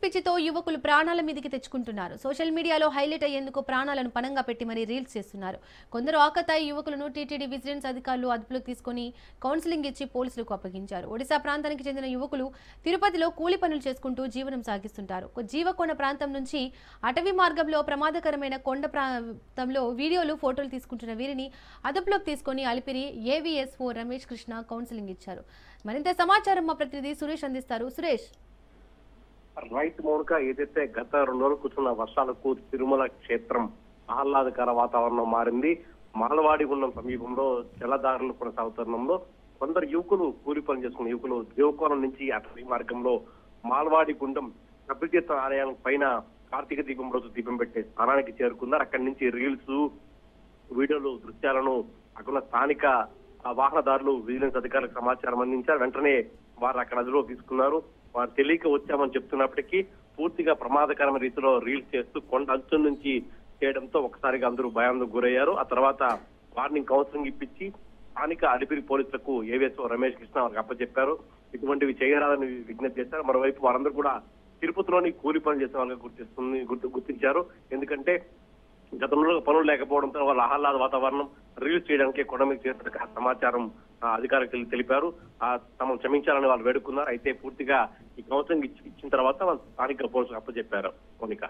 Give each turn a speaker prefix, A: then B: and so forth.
A: పిచ్చితో యువకులు ప్రాణాల మీదకి తెచ్చుకుంటున్నారు. సోషల్ మీడియాలో హైలైట్ అయ్యేందుకు ప్రాణాలను పణంగా పెట్టి మరీ రీల్స్ చేస్తున్నారు. కొందరు ఆకతాయి యువకులను టీటీడీ విజిలెన్స్ అధికారులు అదుపులోకి తీసుకుని కౌన్సిలింగ్ ఇచ్చి పోలీసులకు అప్పగించారు. ఒడిశా ప్రాంతానికి చెందిన యువకులు తిరుపతిలో కూలి పనులు చేసుకుంటూ జీవనం సాగిస్తుంటారు. జీవకోన ప్రాంతం నుంచి అటవీ మార్గంలో ప్రమాదకరమైన కొండ ప్రాంతంలో వీడియోలు ఫోటోలు తీసుకుంటున్న వీరిని అదుపులోకి తీసుకుని అలిపిరి ఏవీఎస్ఓ రమేష్ కృష్ణ కౌన్సిలింగ్ ఇచ్చారు. మరింత సమాచారం మా ప్రతినిధి సురేష్ అందిస్తారు. సురేష్,
B: రైట్ మౌనిక, ఏదైతే గత 2 రోజులు కూర్చున్న వర్షాలకు తిరుమల క్షేత్రం ఆహ్లాదకర వాతావరణం మారింది. మాలవాడి గుండం సమీపంలో జలదారులు కొనసాగుతున్నంలో కొందరు యువకులు కూలి పని చేసుకున్న యువకులు దేవకోణం నుంచి అటవీ మార్గంలో మాలవాడి గుండం కపితీర్థ ఆలయం పైన కార్తీక దీపం రోజు దీపం పెట్టే స్థానానికి చేరుకున్నారు. అక్కడి నుంచి రీల్స్, వీడియోలు, దృశ్యాలను అక్కడ స్థానిక వాహనదారులు విజిలెన్స్ అధికారులకు సమాచారం అందించారు. వెంటనే వారు అక్కడ అదుపులో తీసుకున్నారు. వారు తెలియక వచ్చామని చెప్తున్నప్పటికీ పూర్తిగా ప్రమాదకరమైన రీతిలో రీల్స్ చేస్తూ కొండ అంచు నుంచి చేయడంతో ఒకసారిగా అందరూ భయాందోళనకు గురయ్యారు. ఆ తర్వాత వారిని కౌన్సిలింగ్ ఇప్పించి స్థానిక అలిపిరి పోలీసులకు ఏవీఎస్ఓ రమేష్ కృష్ణ వారికి అప్పచెప్పారు. ఇటువంటివి చేయరాదని విజ్ఞప్తి చేశారు. మరోవైపు వారందరూ కూడా తిరుపతిలోని కూలి పనులు చేసే వాళ్ళగా గుర్తించారు. ఎందుకంటే గతంలో పనులు లేకపోవడంతో వాళ్ళ ఆహ్లాద వాతావరణం రీల్స్ చేయడానికి కొండ మీద చేసినట్టు సమాచారం అధికారులకు తెలిపారు. తమను క్షమించాలని వాళ్ళు వేడుకున్నారు. అయితే పూర్తిగా ఈ కౌన్సిలింగ్ ఇచ్చిన తర్వాత వాళ్ళు స్థానిక పోలీసులకు అప్పచెప్పారు. మౌనిక.